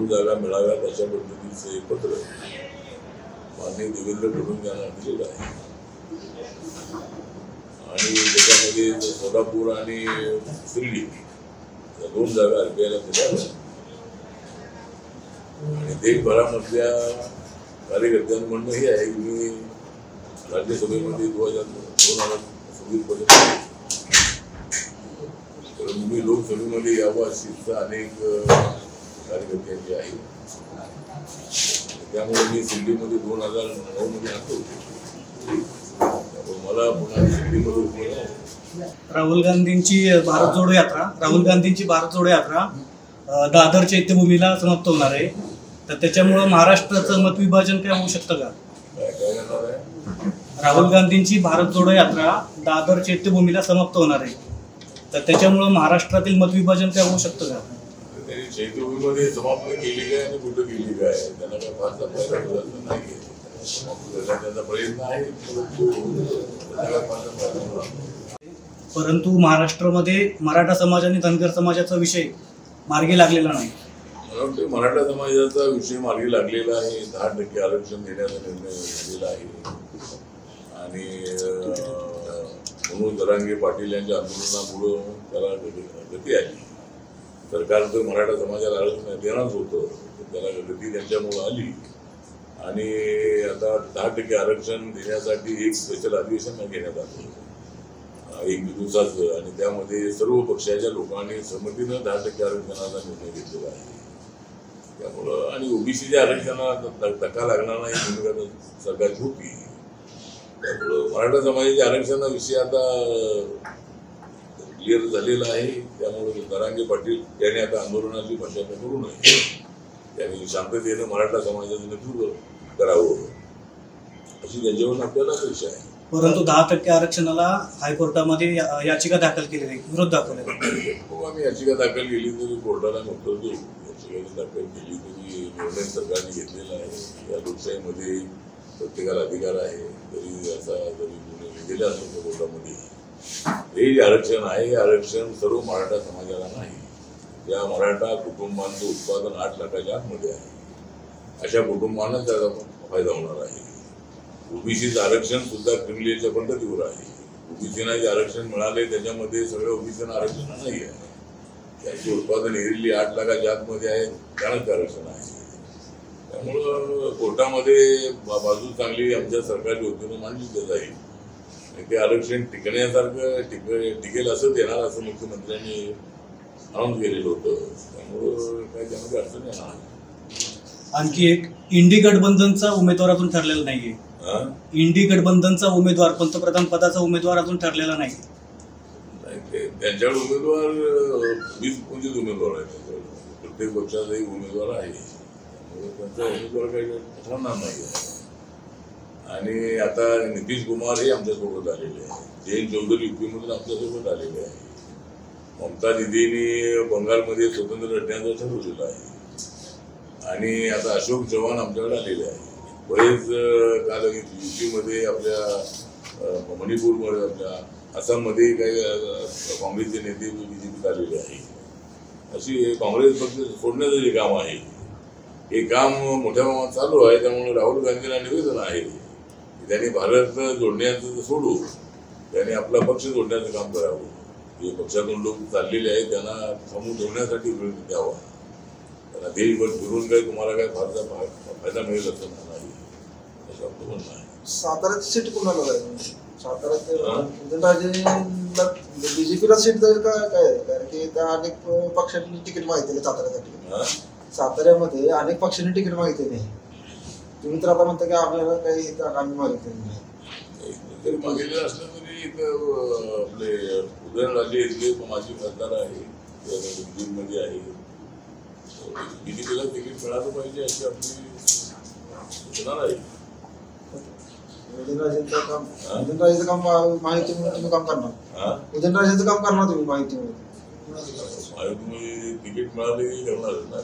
2 जागा मिळाव्यात अशा पद्धतीचं एक पत्र माननीय देवेंद्र फडणवीस यांना दिलेलं आहे आणि त्याच्यामध्ये सोलापूर आणि शिर्डी या 2 जागा RPIला दिल्या आणि देशभरामधल्या कार्यकर्त्यांचं म्हणणं हे आहे की मी राज्यसभेमध्ये 2026 पर्यंत मी लोकसभेमध्ये यावं अशी इच्छा अनेक कार्यकर्त्यांची आहे. त्यामुळे मी शिर्डीमध्ये 2009 मध्ये आलो मला पुन्हा शिर्डीमध्ये राहुल गांधींची भारत जोडो यात्रा दादर चैत्यभूमीला समाप्त होणार आहे. तर त्याच्यामुळे महाराष्ट्राचं मतविभाजन काय होऊ शकतं का? राहुल गांधींची भारत जोडो यात्रा दादर चैत्यभूमीला समाप्त होणार आहे. तर त्याच्यामुळे महाराष्ट्रातील मतविभाजन काय होऊ शकतं का? चैत्यभूमीमध्ये समाप्त केली काय आणि कुठं केली काय त्यांना काय फारसा फायदा नाही. त्याचा प्रयत्न आहे परंतु महाराष्ट्रामध्ये मराठा समाज आणि धनगर समाजाचा विषय मार्गी लागलेला नाही. मला वाटतं मराठा समाजाचा विषय मार्गी लागलेला आहे. 10% आरक्षण देण्याचा निर्णय झालेला आहे आणि मनोज जरांगे पाटील यांच्या आंदोलनामुळं त्याला गती आली. सरकार तर मराठा समाजाला आरक्षण देणारच होतं, त्याला गती त्यांच्यामुळं आली आणि आता 10% आरक्षण देण्यासाठी एक स्पेशल अधिवेशन घेण्यात आलं 1 दिवसाचं आणि त्यामध्ये सर्व पक्षाच्या लोकांनी सहमतीनं 10% आरक्षणाचा निर्णय घेतलेला आहे. त्यामुळं आणि ओबीसीच्या आरक्षणाला धक्का लागणार नाही भूमिका सरकारची होती. त्यामुळं मराठा समाजाच्या आरक्षणाविषयी आता क्लिअर झालेलं आहे. त्यामुळे जरांगे पाटील यांनी आता आंदोलनाची भाषा करू नये, त्यांनी शांततेनं मराठा समाजाचं नेतृत्व करावं अशी त्यांच्यावर आपल्याला अपेक्षा आहे. परंतु 10% आरक्षणाला हायकोर्टामध्ये याचिका दाखल केली नाही, विरोध दाखवला. आम्ही याचिका दाखल केली तरी कोर्टाला उत्तर देऊ. याचिका दाखल केली तरी निर्णय सरकारने घेतलेला आहे. या लोकशाहीमध्ये प्रत्येकाला अधिकार आहे. जरी गुन्हे गेले असेल तर कोर्टामध्ये हे जे आरक्षण आहे हे आरक्षण सर्व मराठा समाजाला नाही. या मराठा कुटुंबांचं उत्पादन 8 लाखाच्या आतमध्ये आहे. अशा कुटुंबांना त्याचा फायदा होणार आहे. ओबीसीचं आरक्षण सुद्धा क्रिमिनलच्या पद्धतीवर आहे. ओबीसीना जे आरक्षण मिळाले त्याच्यामध्ये सगळं ओबीसीना आरक्षण नाही आहे. त्याची उत्पादन एरिली 8 लाखाच्या आतमध्ये आहे, त्यानंच आरक्षण आहे. त्यामुळं कोर्टामध्ये बाजू चांगली आमच्या सरकारची वतीनं मांडली जाईल. ते आरक्षण टिकण्यासारखं टिकेल असं देणार असं मुख्यमंत्र्यांनी अनाऊन्स केलेलं होतं. त्यामुळं काही त्यामध्ये अडचण येणार. आणखी एक, इंडी गठबंधनचा उमेदवार अजून ठरलेला नाहीये. इंडी गठबंधनचा उमेदवार, पंतप्रधान पदाचा उमेदवार अजून ठरलेला नाही. त्यांच्याकडे उमेदवार 20-25 उमेदवार आहेत. प्रत्येक पक्षाचाही उमेदवार आहे. त्यांचा उमेदवार काही ठरणार नाही. आणि आता नितीश कुमार हे आमच्यासोबत आलेले आहे. जयंत चौधरी UP मधून आमच्यासोबत आलेले आहे. ममता दिदींनी बंगालमध्ये स्वतंत्र लढण्याचं ठरवलेलं आहे. आणि आता अशोक चव्हाण आमच्याकडे आलेले आहे. बरेच काल UP मध्ये आपल्या मणिपूरमध्ये आपल्या आसाममध्ये काही काँग्रेसचे नेते BJPत आलेले आहे. अशी काँग्रेस पक्ष सोडण्याचं जे काम आहे हे काम मोठ्या प्रमाणात चालू आहे. त्यामुळे राहुल गांधींना निवेदन आहे की त्यांनी भारत जोडण्याचं सोडू, त्यांनी आपला पक्ष जोडण्याचं काम करावं. जे पक्षातून लोक चाललेले आहेत त्यांना थांबवून ठेवण्यासाठी वेळ द्यावा. त्यांना देशभर फिरून काही तुम्हाला काय फारसा फायदा मिळेल असं नाही असं आपलं म्हणणं आहे. साताऱ्याची सीट कोणाला जाईल? साताऱ्यात उदयनराजेंना BJPला सीट जाईल का काय? कारण की त्या अनेक पक्षांनी तिकीट मागितले साताऱ्यासाठी. साताऱ्यामध्ये अनेक पक्षांनी तिकीट मागितले नाही. तुम्ही तर आता म्हणता की आपल्याला काही आम्ही मागितले नाही. मागितलं असलं तरी आपले उदयनराजे इथले माजी खासदार आहे, बीडमध्ये आहे. BJPला तिकीट मिळालं पाहिजे अशी आपली सूचना आहे. उदयनराजेंचं काम माहिती म्हणून तुम्ही काम करणार. उदयनराजेंचं काम करणार तुम्ही माहिती म्हणून. तिकीट मिळाले करणार ना.